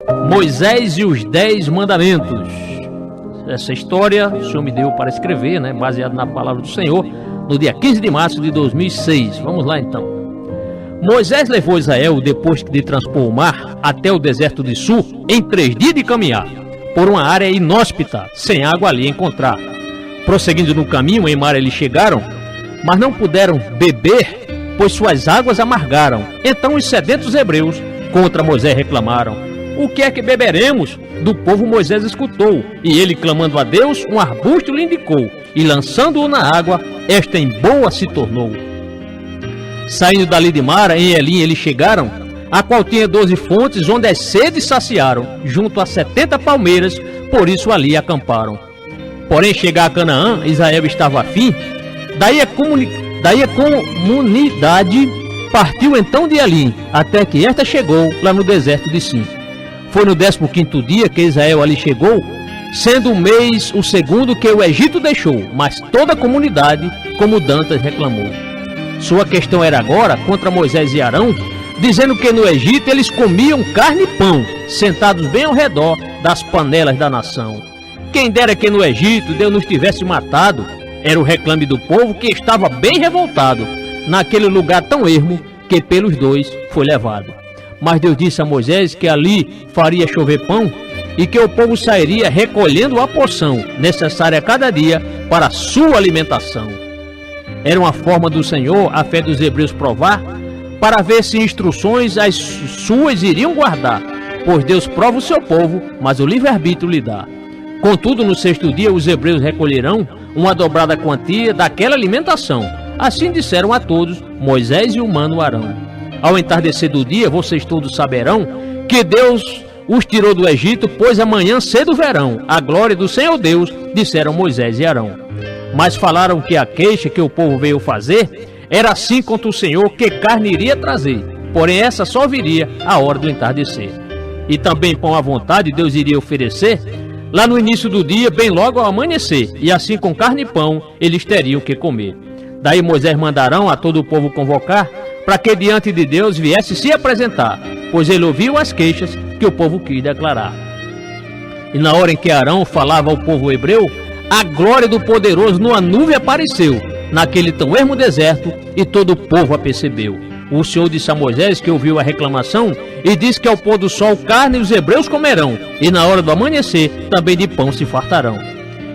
Moisés e os 10 mandamentos. Essa história o Senhor me deu para escrever, baseado na palavra do Senhor, no dia 15 de março de 2006. Vamos lá então. Moisés levou Israel, depois de transpor o mar, até o deserto de Sur, em 3 dias de caminhar, por uma área inóspita, sem água ali encontrar. Prosseguindo no caminho, em mar eles chegaram, mas não puderam beber, pois suas águas amargaram. Então os sedentos hebreus contra Moisés reclamaram: o que é que beberemos? Do povo Moisés escutou, e ele, clamando a Deus, um arbusto lhe indicou, e lançando-o na água, esta em boa se tornou. Saindo dali de Mara, em Elim eles chegaram, a qual tinha 12 fontes, onde as sedes saciaram, junto a 70 palmeiras, por isso ali acamparam. Porém, chegar a Canaã, Israel estava afim, daí a comunidade partiu então de Elim, até que esta chegou lá no deserto de Sim. Foi no 15º dia que Israel ali chegou, sendo o mês o segundo que o Egito deixou, mas toda a comunidade, como Dantas, reclamou. Sua questão era agora contra Moisés e Arão, dizendo que no Egito eles comiam carne e pão, sentados bem ao redor das panelas da nação. Quem dera que no Egito Deus nos tivesse matado, era o reclame do povo que estava bem revoltado, naquele lugar tão ermo que pelos dois foi levado. Mas Deus disse a Moisés que ali faria chover pão e que o povo sairia recolhendo a porção necessária a cada dia para a sua alimentação. Era uma forma do Senhor a fé dos hebreus provar, para ver se instruções as suas iriam guardar, pois Deus prova o seu povo, mas o livre-arbítrio lhe dá. Contudo, no 6º dia os hebreus recolherão uma dobrada quantia daquela alimentação. Assim disseram a todos Moisés e o mano Arão. Ao entardecer do dia, vocês todos saberão que Deus os tirou do Egito, pois amanhã cedo verão a glória do Senhor Deus, disseram Moisés e Arão. Mas falaram que a queixa que o povo veio fazer era assim contra o Senhor, que carne iria trazer, porém essa só viria à hora do entardecer. E também pão à vontade Deus iria oferecer lá no início do dia, bem logo ao amanhecer, e assim com carne e pão eles teriam que comer. Daí Moisés mandarão a todo o povo convocar, para que diante de Deus viesse se apresentar, pois ele ouviu as queixas que o povo quis declarar. E na hora em que Arão falava ao povo hebreu, a glória do poderoso numa nuvem apareceu, naquele tão ermo deserto, e todo o povo a percebeu. O Senhor disse a Moisés que ouviu a reclamação, e disse que ao pôr do sol carne os hebreus comerão, e na hora do amanhecer também de pão se fartarão.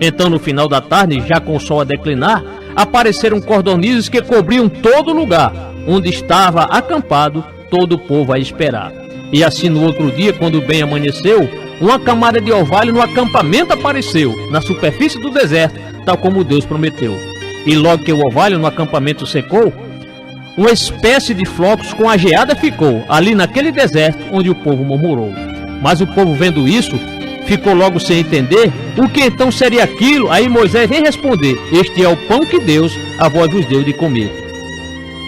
Então no final da tarde, já com o sol a declinar, apareceram cordonizes que cobriam todo o lugar, onde estava acampado todo o povo a esperar. E assim no outro dia, quando bem amanheceu, uma camada de orvalho no acampamento apareceu, na superfície do deserto, tal como Deus prometeu. E logo que o orvalho no acampamento secou, uma espécie de flocos com a geada ficou, ali naquele deserto onde o povo murmurou. Mas o povo, vendo isso, ficou logo sem entender o que então seria aquilo. Aí Moisés vem responder: este é o pão que Deus a vós vos deu de comer.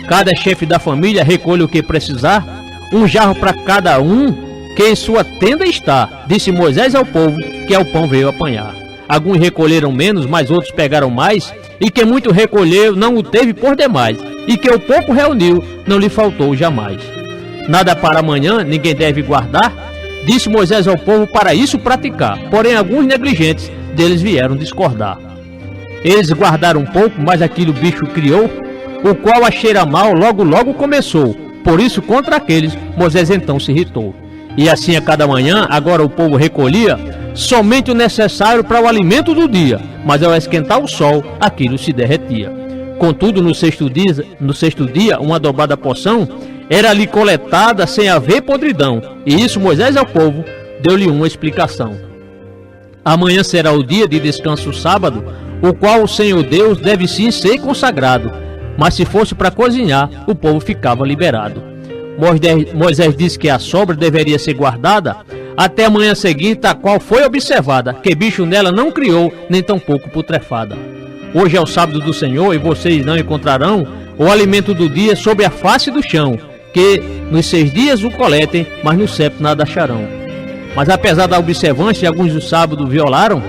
Cada chefe da família recolhe o que precisar, um jarro para cada um que em sua tenda está, disse Moisés ao povo, que ao pão veio apanhar. Alguns recolheram menos, mas outros pegaram mais, e que muito recolheu não o teve por demais, e que o pouco reuniu não lhe faltou jamais. Nada para amanhã ninguém deve guardar, disse Moisés ao povo para isso praticar, porém alguns negligentes deles vieram discordar. Eles guardaram um pouco, mas aquilo o bicho criou, o qual a cheira mal logo começou. Por isso contra aqueles Moisés então se irritou. E assim a cada manhã agora o povo recolhia somente o necessário para o alimento do dia, mas ao esquentar o sol aquilo se derretia. Contudo no sexto dia uma dobrada porção era ali coletada sem haver podridão. E isso Moisés ao povo deu-lhe uma explicação. Amanhã será o dia de descanso sábado, o qual o Senhor Deus deve sim ser consagrado. Mas se fosse para cozinhar, o povo ficava liberado. Moisés disse que a sobra deveria ser guardada até a manhã seguinte, a qual foi observada, que bicho nela não criou, nem tampouco putrefada. Hoje é o sábado do Senhor, e vocês não encontrarão o alimento do dia sobre a face do chão, que nos 6 dias o coletem, mas no 7º nada acharão. Mas apesar da observância, alguns do sábado violaram,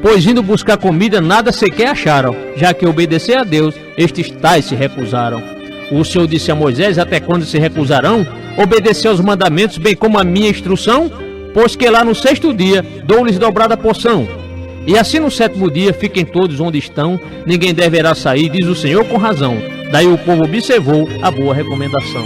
pois indo buscar comida nada sequer acharam, já que obedecer a Deus, estes tais se recusaram. O Senhor disse a Moisés: até quando se recusarão obedecer aos mandamentos, bem como a minha instrução? pois que lá no 6º dia dou-lhes dobrada porção. E assim no 7º dia fiquem todos onde estão, ninguém deverá sair, diz o Senhor com razão. Daí o povo observou a boa recomendação.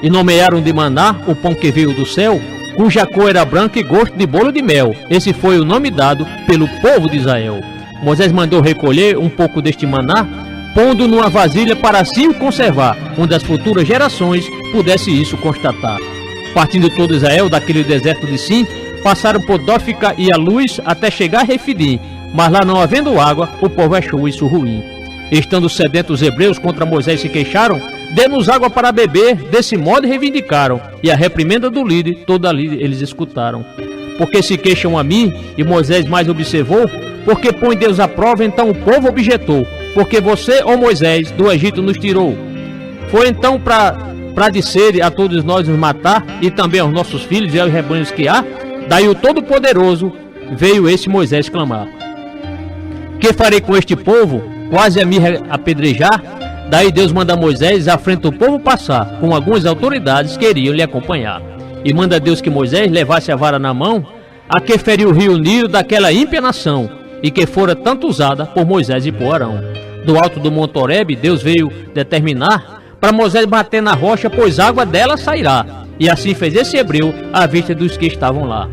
E nomearam de maná o pão que veio do céu, cuja cor era branca e gosto de bolo de mel. Esse foi o nome dado pelo povo de Israel. Moisés mandou recolher um pouco deste maná, pondo numa vasilha para assim o conservar, onde as futuras gerações pudessem isso constatar. Partindo todo Israel daquele deserto de Sim, passaram por Dófica e a Luz até chegar a Refidim, mas lá não havendo água, o povo achou isso ruim. Estando sedentos os hebreus contra Moisés se queixaram, dê-nos água para beber, desse modo reivindicaram, e a reprimenda do líder toda ali eles escutaram. Porque se queixam a mim, e Moisés mais observou, porque põe Deus à prova, então o povo objetou, porque você, ó Moisés, do Egito nos tirou. Foi então para dizer a todos nós nos matar, e também aos nossos filhos e aos rebanhos que há. Daí o Todo-Poderoso veio esse Moisés clamar: que farei com este povo? Quase a me apedrejar. Daí Deus manda Moisés à frente do povo passar, com algumas autoridades que iriam lhe acompanhar. E manda Deus que Moisés levasse a vara na mão, a que feriu o rio Nilo daquela ímpia nação, e que fora tanto usada por Moisés e por Arão. Do alto do Monte Horebe, Deus veio determinar para Moisés bater na rocha, pois água dela sairá. E assim fez esse hebreu à vista dos que estavam lá.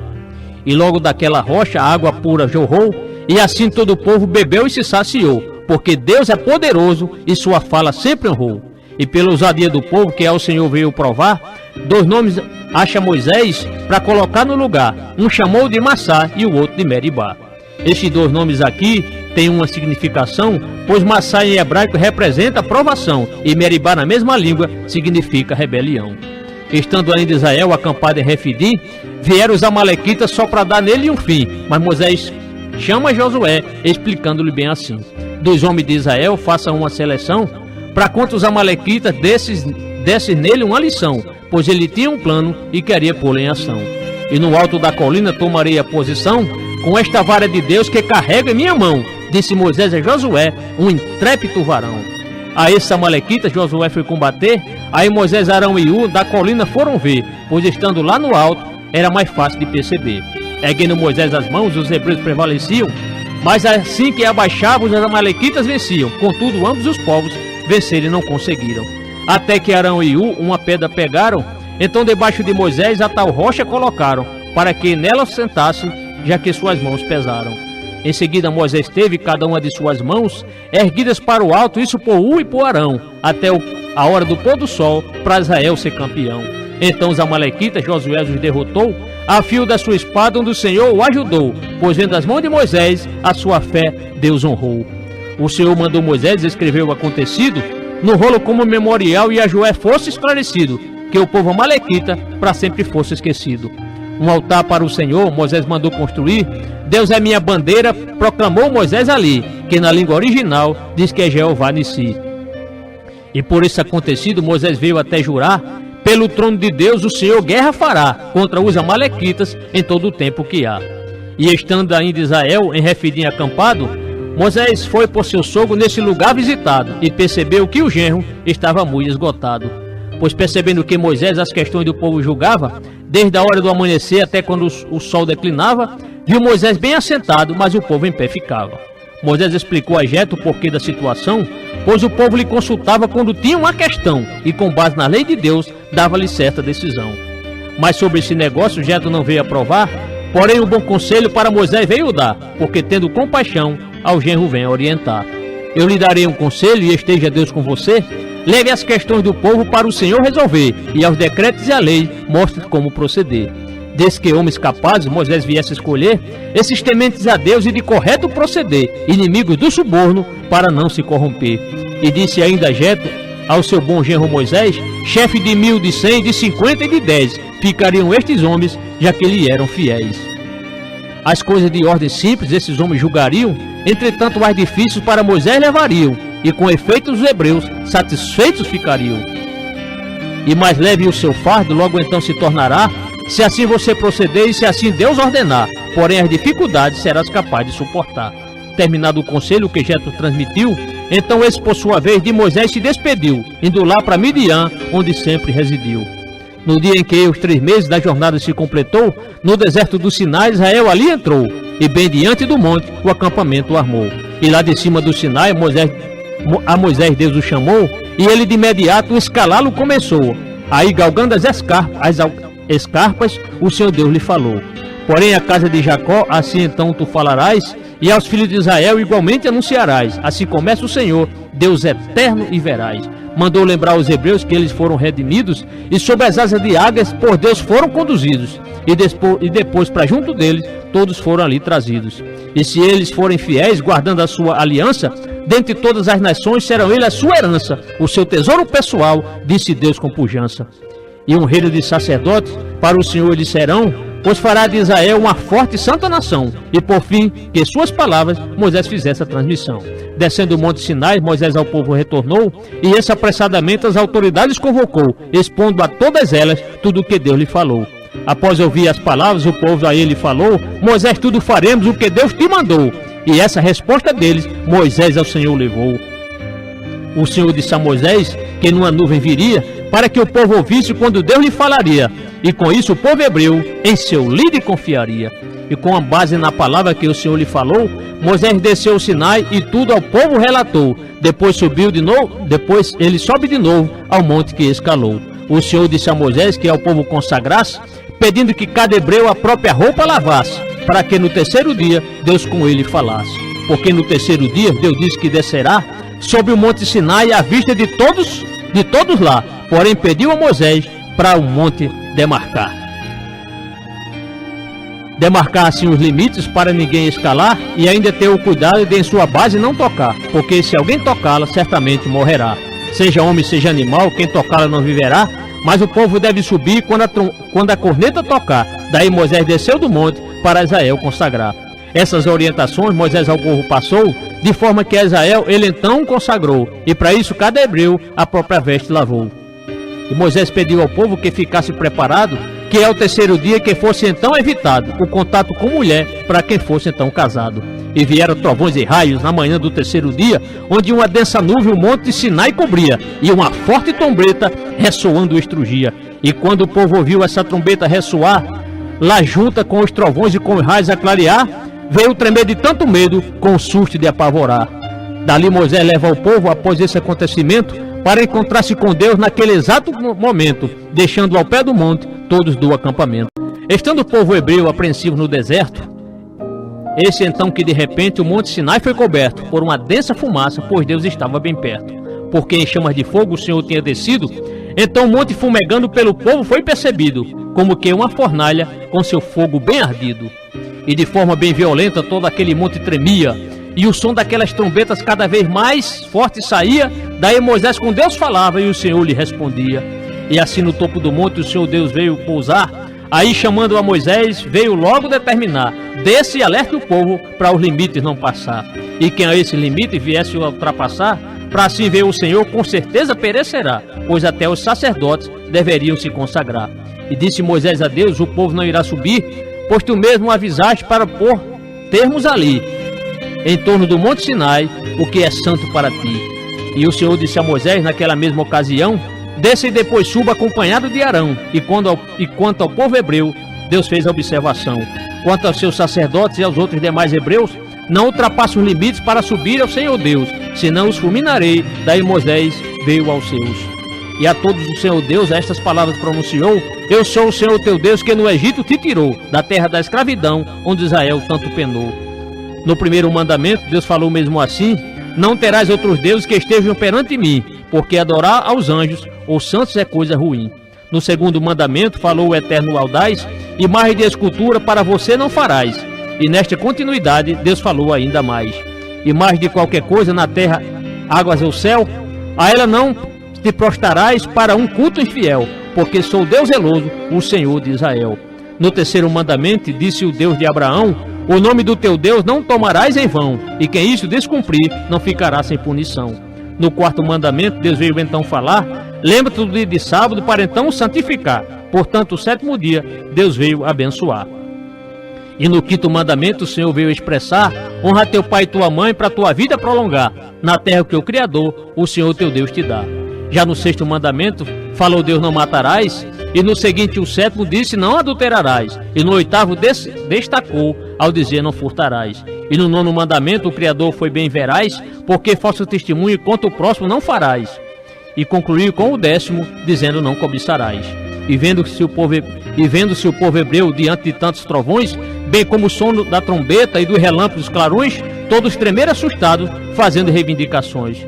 E logo daquela rocha a água pura jorrou, e assim todo o povo bebeu e se saciou, porque Deus é poderoso e sua fala sempre honrou. E pela ousadia do povo que ao Senhor veio provar, 2 nomes acha Moisés para colocar no lugar. Um chamou de Massá e o outro de Meribá. Estes 2 nomes aqui têm uma significação, pois Massá em hebraico representa provação e Meribá na mesma língua significa rebelião. Estando ainda Israel acampado em Refidim, vieram os amalequitas só para dar nele um fim, mas Moisés chama Josué, explicando-lhe bem assim: dos homens de Israel façam uma seleção, para contra os amalequitas desse nele uma lição, pois ele tinha um plano e queria pô-lo em ação. E no alto da colina tomarei a posição, com esta vara de Deus que carrega em minha mão, disse Moisés a Josué, um intrépido varão. A esses amalequitas Josué foi combater, aí Moisés, Arão e Ur da colina foram ver, pois estando lá no alto era mais fácil de perceber. Erguendo Moisés as mãos, os hebreus prevaleciam, mas assim que abaixavam, os amalequitas venciam. Contudo, ambos os povos vencerem não conseguiram. Até que Arão e Ur uma pedra pegaram, então debaixo de Moisés a tal rocha colocaram, para que nela sentasse, já que suas mãos pesaram. Em seguida Moisés teve cada uma de suas mãos erguidas para o alto, isso por Ur e por Arão, até a hora do pôr do sol, para Israel ser campeão. Então os amalequitas Josué os derrotou, a fio da sua espada, onde o Senhor o ajudou, pois vendo as mãos de Moisés, a sua fé Deus honrou. O Senhor mandou Moisés escrever o acontecido no rolo como memorial, e a Joé fosse esclarecido, que o povo amalequita para sempre fosse esquecido. Um altar para o Senhor Moisés mandou construir, Deus é minha bandeira, proclamou Moisés ali, que na língua original diz que é Jeová Nissi. E por esse acontecido Moisés veio até jurar, pelo trono de Deus o Senhor guerra fará contra os amalequitas em todo o tempo que há. E estando ainda Israel em Refidim acampado, Moisés foi por seu sogro nesse lugar visitado, e percebeu que o genro estava muito esgotado. Pois percebendo que Moisés as questões do povo julgava, desde a hora do amanhecer até quando o sol declinava, viu Moisés bem assentado, mas o povo em pé ficava. Moisés explicou a Jetro o porquê da situação, pois o povo lhe consultava quando tinha uma questão, e com base na lei de Deus, dava-lhe certa decisão. Mas sobre esse negócio Jetro não veio aprovar, porém o bom conselho para Moisés veio dar, porque tendo compaixão, ao genro vem orientar. Eu lhe darei um conselho, e esteja Deus com você, leve as questões do povo para o Senhor resolver, e aos decretos e à lei mostre como proceder. Desde que homens capazes Moisés viesse escolher, esses tementes a Deus e de correto proceder, inimigos do suborno, para não se corromper. E disse ainda Jetro ao seu bom genro Moisés, chefe de 1000, de 100, de 50 e de 10, ficariam estes homens, já que lhe eram fiéis. As coisas de ordem simples esses homens julgariam, entretanto mais difíceis para Moisés levariam, e com efeito os hebreus satisfeitos ficariam. E mais leve o seu fardo logo então se tornará, se assim você proceder e se assim Deus ordenar, porém as dificuldades serás capaz de suportar. Terminado o conselho que Jetro transmitiu, então esse por sua vez de Moisés se despediu, indo lá para Midian, onde sempre residiu. No dia em que os 3 meses da jornada se completou, no deserto do Sinai, Israel ali entrou, e bem diante do monte o acampamento armou. E lá de cima do Sinai, a Moisés Deus o chamou, e ele de imediato escalá-lo começou. Aí, galgando as escarpas, o Senhor Deus lhe falou. Porém, a casa de Jacó, assim então tu falarás, e aos filhos de Israel igualmente anunciarás. Assim começa o Senhor, Deus eterno, e verás. Mandou lembrar aos hebreus que eles foram redimidos, e sob as asas de águias por Deus foram conduzidos. E depois, para junto deles, todos foram ali trazidos. E se eles forem fiéis, guardando a sua aliança, dentre todas as nações serão eles a sua herança, o seu tesouro pessoal, disse Deus com pujança. E um reino de sacerdotes para o Senhor eles serão, pois fará de Israel uma forte e santa nação. E por fim, que suas palavras, Moisés fizesse a transmissão. Descendo o monte Sinai, Moisés ao povo retornou, e esse apressadamente as autoridades convocou, expondo a todas elas tudo o que Deus lhe falou. Após ouvir as palavras, o povo a ele falou: Moisés, tudo faremos o que Deus te mandou. E essa resposta deles, Moisés ao Senhor levou. O Senhor disse a Moisés que numa nuvem viria, para que o povo ouvisse quando Deus lhe falaria. E com isso o povo hebreu em seu líder confiaria. E com a base na palavra que o Senhor lhe falou, Moisés desceu o Sinai e tudo ao povo relatou. Depois ele sobe de novo ao monte que escalou. O Senhor disse a Moisés que ao povo consagrasse, pedindo que cada hebreu a própria roupa lavasse, para que no terceiro dia Deus com ele falasse. Porque no terceiro dia Deus disse que descerá sobre o monte Sinai à vista de todos lá. Porém pediu a Moisés para o monte demarcar assim os limites para ninguém escalar, e ainda ter o cuidado de em sua base não tocar, porque se alguém tocá-la, certamente morrerá. Seja homem, seja animal, quem tocá-la não viverá, mas o povo deve subir quando a corneta tocar. Daí Moisés desceu do monte para Israel consagrar. Essas orientações Moisés ao povo passou, de forma que a Israel ele então consagrou, e para isso cada hebreu a própria veste lavou. E Moisés pediu ao povo que ficasse preparado, que ao terceiro dia que fosse então evitado o contato com mulher para quem fosse então casado. E vieram trovões e raios na manhã do terceiro dia, onde uma densa nuvem o monte de Sinai cobria, e uma forte trombeta ressoando estrugia. E quando o povo ouviu essa trombeta ressoar, lá junta com os trovões e com os raios a clarear, veio tremer de tanto medo, com o susto de apavorar. Dali Moisés leva o povo, após esse acontecimento, para encontrar-se com Deus naquele exato momento, deixando ao pé do monte todos do acampamento. Estando o povo hebreu apreensivo no deserto, esse então que de repente o monte Sinai foi coberto por uma densa fumaça, pois Deus estava bem perto. Porque em chamas de fogo o Senhor tinha descido, então o monte fumegando pelo povo foi percebido, como que uma fornalha com seu fogo bem ardido. E de forma bem violenta todo aquele monte tremia, e o som daquelas trombetas cada vez mais forte saía. Daí Moisés com Deus falava e o Senhor lhe respondia. E assim no topo do monte o Senhor Deus veio pousar. Aí chamando a Moisés veio logo determinar: desce e alerte o povo para os limites não passar. E quem a esse limite viesse a ultrapassar, para assim ver o Senhor com certeza perecerá, pois até os sacerdotes deveriam se consagrar. E disse Moisés a Deus: o povo não irá subir, pois tu mesmo avisaste para pôr termos ali, em torno do monte Sinai, o que é santo para ti. E o Senhor disse a Moisés naquela mesma ocasião: desça e depois suba acompanhado de Arão. E quanto ao povo hebreu, Deus fez a observação: quanto aos seus sacerdotes e aos outros demais hebreus, não ultrapasse os limites para subir ao Senhor Deus, senão os fulminarei. Daí Moisés veio aos seus. E a todos o Senhor Deus estas palavras pronunciou: eu sou o Senhor teu Deus, que no Egito te tirou, da terra da escravidão, onde Israel tanto penou. No primeiro mandamento, Deus falou mesmo assim: não terás outros deuses que estejam perante mim, porque adorar aos anjos ou santos é coisa ruim. No segundo mandamento, falou o eterno audaz: imagem de escultura para você não farás. E nesta continuidade, Deus falou ainda mais: imagem de qualquer coisa na terra, águas ou céu, a ela não te prostrarás para um culto infiel, porque sou Deus zeloso, o Senhor de Israel. No terceiro mandamento, disse o Deus de Abraão: o nome do teu Deus não tomarás em vão, e quem isso descumprir não ficará sem punição. No quarto mandamento, Deus veio então falar: lembra-te do dia de sábado para então o santificar. Portanto, o sétimo dia, Deus veio abençoar. E no quinto mandamento, o Senhor veio expressar: honra teu pai e tua mãe para tua vida prolongar, na terra que o Criador, o Senhor teu Deus, te dá. Já no sexto mandamento, falou Deus: não matarás. E no seguinte, o sétimo, disse: não adulterarás. E no oitavo, destacou ao dizer: não furtarás. E no nono mandamento, o Criador foi bem veraz, porque falso testemunho contra o próximo não farás. E concluiu com o 10º, dizendo: não cobiçarás. E vendo-se o povo hebreu diante de tantos trovões, bem como o som da trombeta e do relâmpago dos clarões, todos tremeram assustados, fazendo reivindicações.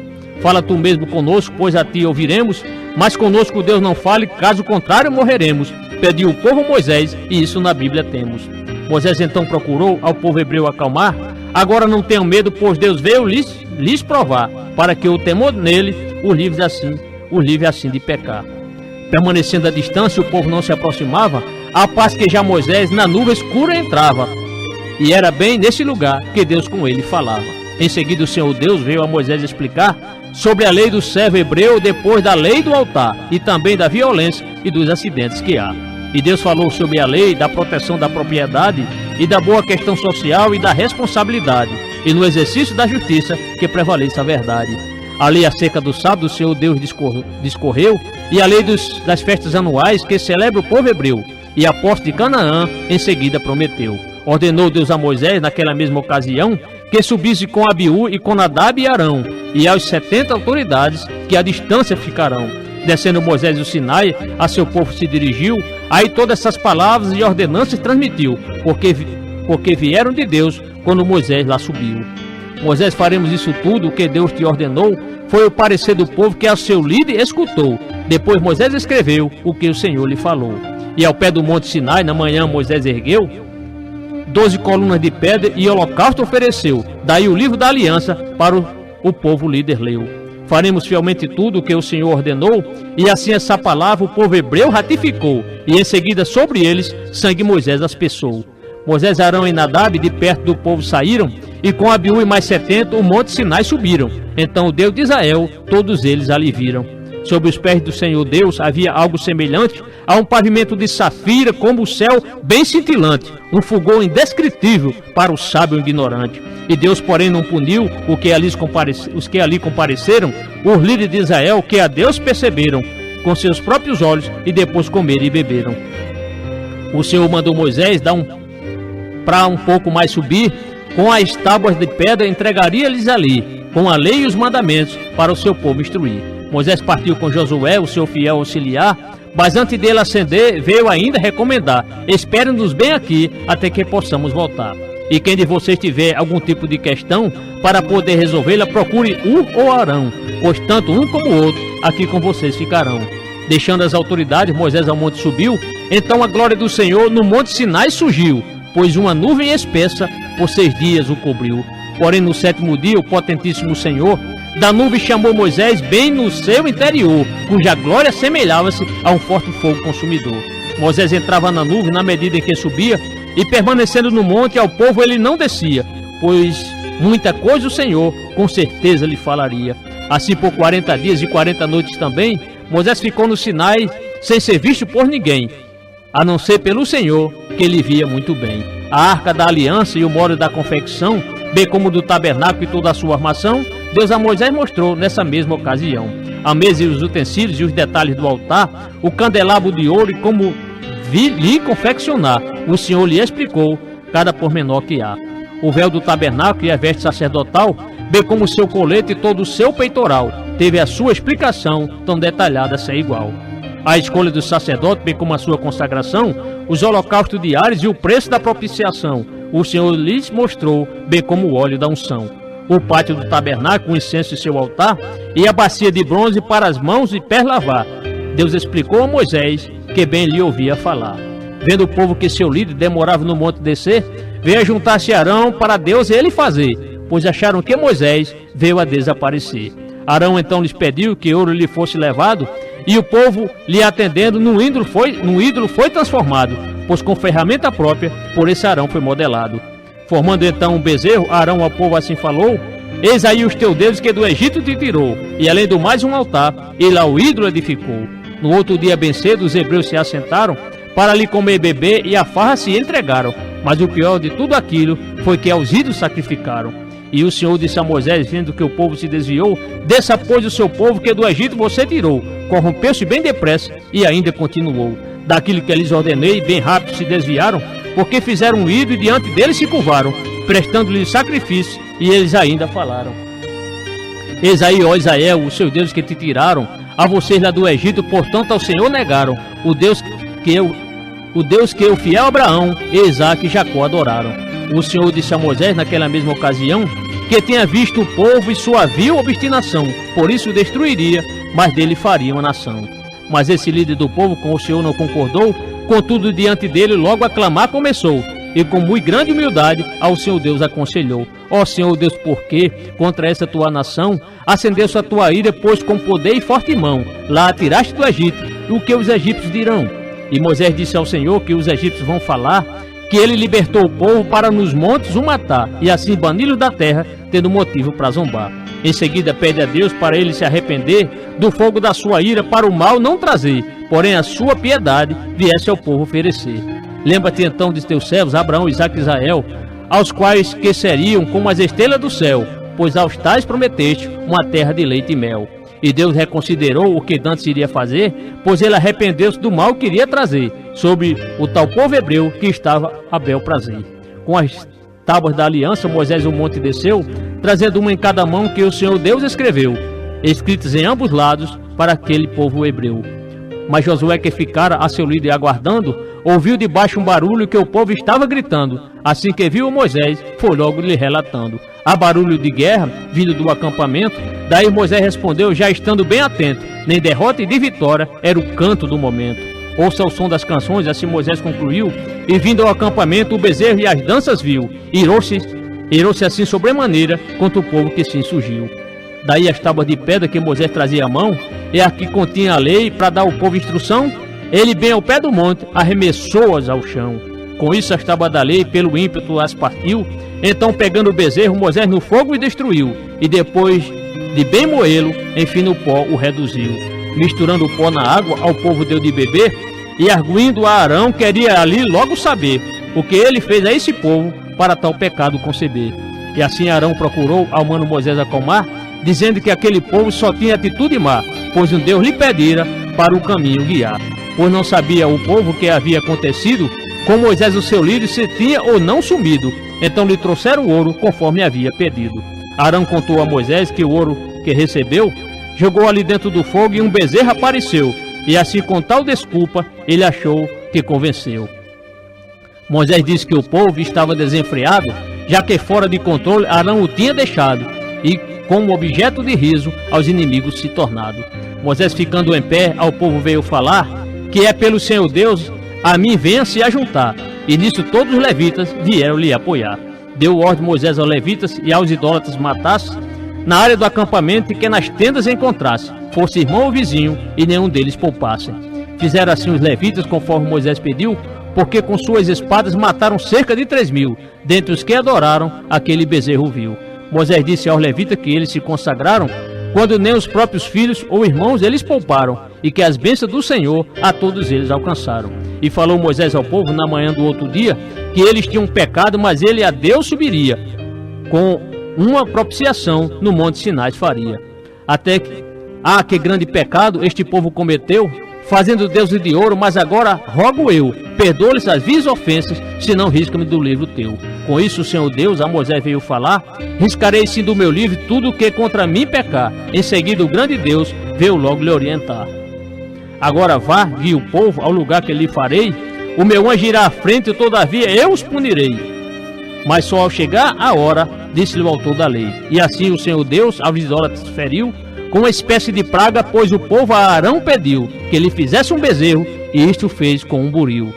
Fala tu mesmo conosco, pois a ti ouviremos, mas conosco Deus não fale, caso contrário morreremos. Pediu o povo Moisés, e isso na Bíblia temos. Moisés então procurou ao povo hebreu acalmar: agora não tenham medo, pois Deus veio lhes provar, para que o temor nele o livre assim de pecar. Permanecendo à distância, o povo não se aproximava, a paz que já Moisés na nuvem escura entrava. E era bem nesse lugar que Deus com ele falava. Em seguida o Senhor Deus veio a Moisés explicar sobre a lei do servo hebreu, depois da lei do altar, e também da violência e dos acidentes que há. E Deus falou sobre a lei da proteção da propriedade e da boa questão social e da responsabilidade, e no exercício da justiça que prevaleça a verdade. A lei acerca do sábado, o Senhor Deus discorreu, e a lei das festas anuais que celebra o povo hebreu, e a posse de Canaã em seguida prometeu. Ordenou Deus a Moisés, naquela mesma ocasião, que subisse com Abiú e com Nadab e Arão, e aos 70 autoridades que à distância ficarão. Descendo Moisés do Sinai, a seu povo se dirigiu, aí todas essas palavras e ordenanças transmitiu, porque vieram de Deus quando Moisés lá subiu. Moisés, faremos isso tudo, o que Deus te ordenou, foi o parecer do povo que ao seu líder escutou. Depois Moisés escreveu o que o Senhor lhe falou. E ao pé do monte Sinai, na manhã, Moisés ergueu 12 colunas de pedra e holocausto ofereceu. Daí o livro da aliança para o povo líder leu. Faremos fielmente tudo o que o Senhor ordenou, e assim essa palavra o povo hebreu ratificou, e em seguida sobre eles sangue Moisés aspersou. Moisés, Arão e Nadab de perto do povo saíram, e com Abiú e mais 70 o monte Sinai subiram. Então o Deus de Israel, todos eles ali viram. Sob os pés do Senhor Deus havia algo semelhante a um pavimento de safira, como o céu bem cintilante, um fulgor indescritível para o sábio ignorante. E Deus, porém, não puniu os que ali compareceram, os líderes de Israel, que a Deus perceberam com seus próprios olhos e depois comeram e beberam. O Senhor mandou Moisés para um pouco mais subir, com as tábuas de pedra entregaria-lhes ali, com a lei e os mandamentos, para o seu povo instruir. Moisés partiu com Josué, o seu fiel auxiliar, mas antes dele ascender, veio ainda recomendar: esperem-nos bem aqui, até que possamos voltar. E quem de vocês tiver algum tipo de questão, para poder resolvê-la, procure ou Arão, pois tanto um como o outro aqui com vocês ficarão. Deixando as autoridades, Moisés ao monte subiu, então a glória do Senhor no monte Sinai surgiu, pois uma nuvem espessa por 6 dias o cobriu. Porém no 7º dia o potentíssimo Senhor da nuvem chamou Moisés bem no seu interior, cuja glória assemelhava-se a um forte fogo consumidor. Moisés entrava na nuvem na medida em que subia, e permanecendo no monte ao povo ele não descia, pois muita coisa o Senhor com certeza lhe falaria. Assim por 40 dias e 40 noites também, Moisés ficou no Sinai sem ser visto por ninguém, a não ser pelo Senhor, que ele via muito bem. A arca da aliança e o molde da confecção, bem como do tabernáculo e toda a sua armação, Deus a Moisés mostrou nessa mesma ocasião. A mesa e os utensílios e os detalhes do altar, o candelabro de ouro e como lhe confeccionar, o Senhor lhe explicou cada pormenor que há. O véu do tabernáculo e a veste sacerdotal, bem como o seu colete e todo o seu peitoral, teve a sua explicação tão detalhada sem igual. A escolha do sacerdote, bem como a sua consagração, os holocaustos diários e o preço da propiciação, o Senhor lhes mostrou, bem como o óleo da unção. O pátio do tabernáculo, o incenso e seu altar, e a bacia de bronze para as mãos e pés lavar. Deus explicou a Moisés, que bem lhe ouvia falar. Vendo o povo que seu líder demorava no monte descer, veio juntar-se Arão para Deus ele fazer, pois acharam que Moisés veio a desaparecer. Arão então lhes pediu que ouro lhe fosse levado, e o povo lhe atendendo no ídolo foi transformado, pois com ferramenta própria por esse Arão foi modelado. Formando então um bezerro, Arão ao povo assim falou: eis aí os teus deuses que do Egito te tirou, e além do mais um altar, e lá o ídolo edificou. No outro dia bem cedo os hebreus se assentaram, para lhe comer e beber, e a farra se entregaram. Mas o pior de tudo aquilo foi que aos ídolos sacrificaram. E o Senhor disse a Moisés, vendo que o povo se desviou: desça, pois, o seu povo que do Egito você tirou. Corrompeu-se bem depressa e ainda continuou. daquilo que lhes ordenei, bem rápido se desviaram, porque fizeram um ídolo e diante deles se curvaram, prestando-lhes sacrifício, e eles ainda falaram: Eis aí, ó Israel, os seus deuses que te tiraram a vocês lá do Egito, portanto ao Senhor negaram, o Deus que o fiel Abraão, Isaque e Jacó adoraram. O Senhor disse a Moisés naquela mesma ocasião que tinha visto o povo e sua vil obstinação, por isso o destruiria, mas dele faria uma nação. Mas esse líder do povo com o Senhor não concordou, contudo diante dele logo a clamar começou, e com muito grande humildade ao Senhor Deus aconselhou: Ó Senhor Deus, por que contra essa tua nação acendeu-se a tua ira, pois com poder e forte mão lá a tiraste do Egito, e o que os egípcios dirão? E Moisés disse ao Senhor que os egípcios vão falar que ele libertou o povo para nos montes o matar, e assim bani-lo da terra, tendo motivo para zombar. Em seguida pede a Deus para ele se arrepender do fogo da sua ira, para o mal não trazer, porém a sua piedade viesse ao povo oferecer. Lembra-te então de teus servos Abraão, Isaque e Israel, aos quais que seriam como as estrelas do céu, pois aos tais prometeste uma terra de leite e mel. E Deus reconsiderou o que dantes iria fazer, pois ele arrependeu-se do mal que iria trazer sobre o tal povo hebreu que estava a bel prazer. Com as tábuas da aliança, Moisés o monte desceu, trazendo uma em cada mão que o Senhor Deus escreveu, escritas em ambos lados para aquele povo hebreu. Mas Josué, que ficara a seu líder aguardando, ouviu de baixo um barulho que o povo estava gritando. Assim que viu Moisés, foi logo lhe relatando. Há barulho de guerra vindo do acampamento. Daí Moisés respondeu, já estando bem atento: nem derrota e de vitória era o canto do momento. Ouça o som das canções, assim Moisés concluiu, e vindo ao acampamento o bezerro e as danças viu. Irou-se assim sobremaneira contra o povo que se insurgiu. Daí as tábuas de pedra que Moisés trazia à mão, e a que continha a lei para dar ao povo instrução, ele bem ao pé do monte arremessou-as ao chão. Com isso as tábuas da lei pelo ímpeto as partiu. Então pegando o bezerro, Moisés no fogo o destruiu, e depois de bem moê-lo, enfim no pó o reduziu. Misturando o pó na água, ao povo deu de beber, e arguindo a Arão, queria ali logo saber o que ele fez a esse povo para tal pecado conceber. E assim Arão procurou ao mano Moisés acalmar, dizendo que aquele povo só tinha atitude má, pois um Deus lhe pedira para o caminho guiar. Pois não sabia o povo o que havia acontecido, com Moisés o seu líder se tinha ou não sumido. Então lhe trouxeram o ouro conforme havia pedido. Arão contou a Moisés que o ouro que recebeu, jogou ali dentro do fogo e um bezerro apareceu. E assim com tal desculpa, ele achou que convenceu. Moisés disse que o povo estava desenfreado, já que fora de controle Arão o tinha deixado, e como objeto de riso aos inimigos se tornado. Moisés ficando em pé, ao povo veio falar, que é pelo Senhor Deus, a mim venha se ajuntar. E nisso todos os levitas vieram lhe apoiar. Deu ordem Moisés aos levitas e aos idólatras matasse, na área do acampamento e que nas tendas encontrasse, fosse irmão ou vizinho, e nenhum deles poupasse. Fizeram assim os levitas, conforme Moisés pediu, porque com suas espadas mataram cerca de 3.000, dentre os que adoraram aquele bezerro vil. Moisés disse aos levitas que eles se consagraram, quando nem os próprios filhos ou irmãos eles pouparam, e que as bênçãos do Senhor a todos eles alcançaram. E falou Moisés ao povo na manhã do outro dia, que eles tinham pecado, mas ele a Deus subiria, com uma propiciação no monte Sinai faria. Até que, que grande pecado este povo cometeu, fazendo Deus de ouro, mas agora rogo eu, perdoa-lhes as vis ofensas, se não risca-me do livro teu. Com isso o Senhor Deus a Moisés veio falar, riscarei sim do meu livro tudo que contra mim pecar. Em seguida o grande Deus veio logo lhe orientar. Agora vá, guie o povo ao lugar que lhe farei, o meu anjo irá à frente, todavia eu os punirei. Mas só ao chegar a hora, disse-lhe o autor da lei. E assim o Senhor Deus aos idólatras feriu, com uma espécie de praga, pois o povo a Arão pediu que lhe fizesse um bezerro, e isto fez com um buril.